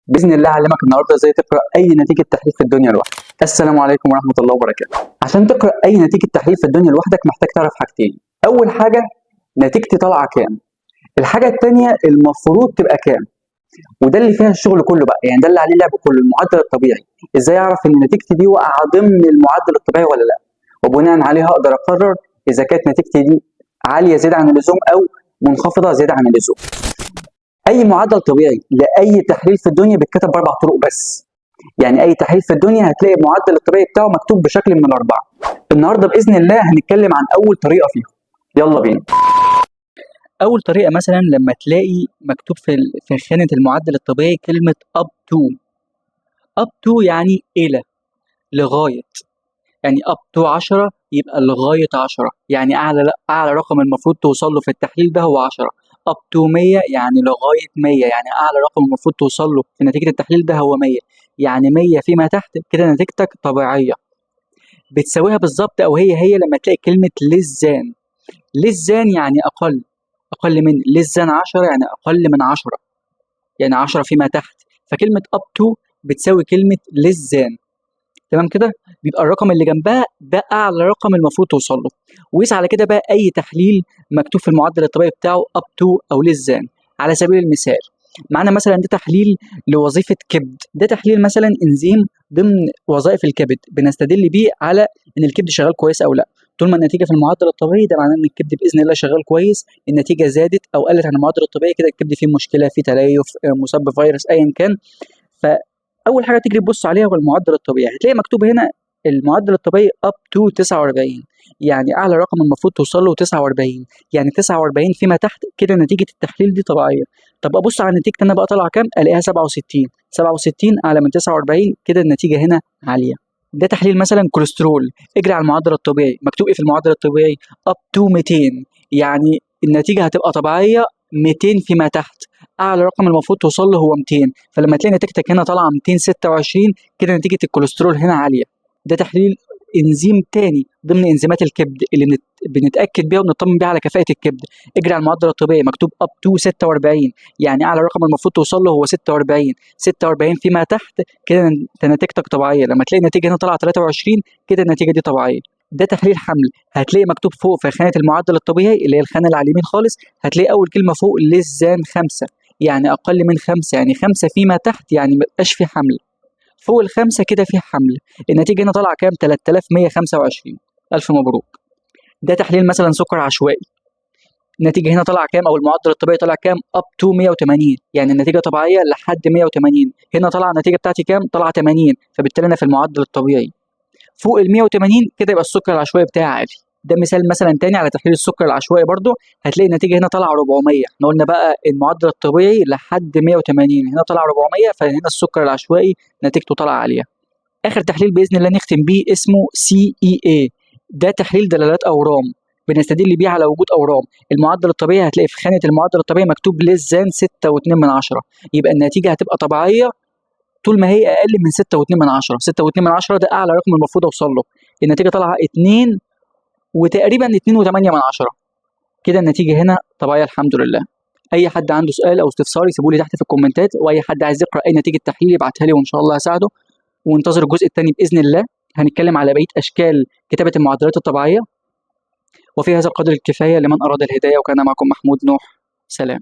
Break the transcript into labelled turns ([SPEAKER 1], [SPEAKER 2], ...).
[SPEAKER 1] باذن الله اعلمك النهارده ازاي تقرا اي نتيجه تحليل في الدنيا لوحدك. السلام عليكم ورحمه الله وبركاته. عشان تقرا اي نتيجه تحليل في الدنيا لوحدك محتاج تعرف حاجتين. اول حاجه نتيجتي طالعه كام. الحاجه الثانيه المفروض تبقى كام. وده اللي فيها الشغل كله بقى، يعني ده اللي عليه اللعب كله، المعدل الطبيعي. ازاي اعرف ان نتيجتي دي واقعه ضمن المعدل الطبيعي ولا لا، وبناء عليها اقدر اقرر اذا كانت نتيجتي دي عاليه زياده عن اللزوم او منخفضه زياده عن اللزوم. اي معدل طبيعي لاي تحليل في الدنيا بيتكتب باربع طرق بس. يعني اي تحليل في الدنيا هتلاقي المعدل الطبيعي بتاعه مكتوب بشكل من الاربعه. النهارده باذن الله هنتكلم عن اول طريقه فيهم. يلا بينا.
[SPEAKER 2] اول طريقه مثلا لما تلاقي مكتوب في خانه المعدل الطبيعي كلمه up to يعني الى، لغايه. يعني up to 10 يبقى لغايه 10، يعني اعلى رقم المفروض توصل له في التحليل ده هو 10. up to 100 يعني لغايه 100، يعني اعلى رقم المفروض توصل له في نتيجه التحليل ده هو 100. يعني 100 فيما تحت كده نتيجتك طبيعيه. بتساويها بالظبط او هي لما تلاقي كلمه less than يعني اقل من less than 10 يعني اقل من 10، يعني 10 فيما تحت. فكلمه up to بتساوي كلمه less than. تمام كده، بيبقى الرقم اللي جنبها ده اعلى رقم المفروض توصل له. وقيس على كده بقى اي تحليل مكتوب في المعدل الطبيعي بتاعه up to او less than. على سبيل المثال معانا مثلا ده تحليل لوظيفه كبد، ده تحليل مثلا انزيم ضمن وظائف الكبد بنستدل بيه على ان الكبد شغال كويس او لا. طول ما النتيجه في المعدل الطبيعي ده معناه ان الكبد باذن الله شغال كويس. النتيجه زادت او قلت عن المعدل الطبيعي كده الكبد فيه مشكله، فيه تليف، مصاب بفيروس ايا كان. فاول حاجه تيجي تبص عليها هو المعدل الطبيعي. هتلاقي مكتوب هنا المعدل الطبيعي up to 49، يعني اعلى رقم المفروض توصل له 49، يعني 49 فيما تحت كده نتيجه التحليل دي طبيعيه. طب ابص على نتيجتي انا بقى طالعه كام، الاقيها 67. 67 اعلى من 49 كده النتيجه هنا عاليه. ده تحليل مثلا كوليسترول، اجري على المعدل الطبيعي. مكتوب ايه في المعدل الطبيعي؟ up to 200، يعني النتيجه هتبقى طبيعيه 200 فيما تحت. اعلى رقم المفروض توصل له هو 200، فلما تلاقي نتيجتك هنا طالعه 226 كده نتيجه الكوليسترول هنا عاليه. ده تحليل انزيم تاني ضمن انزيمات الكبد اللي بنتاكد بيها ونطمن بيها على كفاءه الكبد. اجري على المعدل الطبيعي، مكتوب up to 46، يعني اعلى رقم المفروض توصل له هو 46. 46 فيما تحت كده نتيجتك طبيعيه. لما تلاقي النتيجه هنا طالعه 23 كده النتيجه دي طبيعيه. ده تحليل حمل، هتلاقي مكتوب فوق في خانه المعدل الطبيعي اللي هي الخانه اللي على اليمين خالص، هتلاقي اول كلمه فوق less than 5، يعني اقل من 5، يعني 5 فيما تحت يعني مبقاش في حمل. فوق الخمسه كده في حمل. النتيجه هنا طالعه كام؟ 3125. الف مبروك. ده تحليل مثلا سكر عشوائي، النتيجه هنا طالعه كام او المعدل الطبيعي طالع كام؟ up to 180، يعني النتيجه طبيعيه لحد 180. هنا طالعه النتيجه بتاعتي كام؟ طالعه 80، فبالتالي انا في المعدل الطبيعي. فوق ال 180 كده يبقى السكر العشوائي بتاعي عالي. ده مثال مثلا تاني على تحليل السكر العشوائي برضو. هتلاقي النتيجه هنا طالعه 400، احنا قلنا بقى المعدل الطبيعي لحد 180، هنا طالعه 400، فهنا السكر العشوائي نتيجته طالعه عاليه. اخر تحليل باذن الله نختم بيه اسمه CEA، ده تحليل دلالات اورام بنستدل بيه على وجود اورام. المعدل الطبيعي هتلاقي في خانه المعدل الطبيعي مكتوب less than 6.2، يبقى النتيجه هتبقى طبيعيه طول ما هي اقل من 6.2. 6.2 ده اعلى رقم المفروض اوصل له. النتيجه طالعه 2 وتقريبا 2.8، كده النتيجه هنا طبيعيه الحمد لله. اي حد عنده سؤال او استفسار يسيبوا لي تحت في الكومنتات، واي حد عايز يقرا اي نتيجه تحليل يبعتها لي وان شاء الله هساعده. وانتظر الجزء الثاني باذن الله، هنتكلم على بقيه اشكال كتابه المعادلات الطبيعيه. وفي هذا القدر الكفايه لمن اراد الهدايه، وكان معكم محمود نوح. سلام.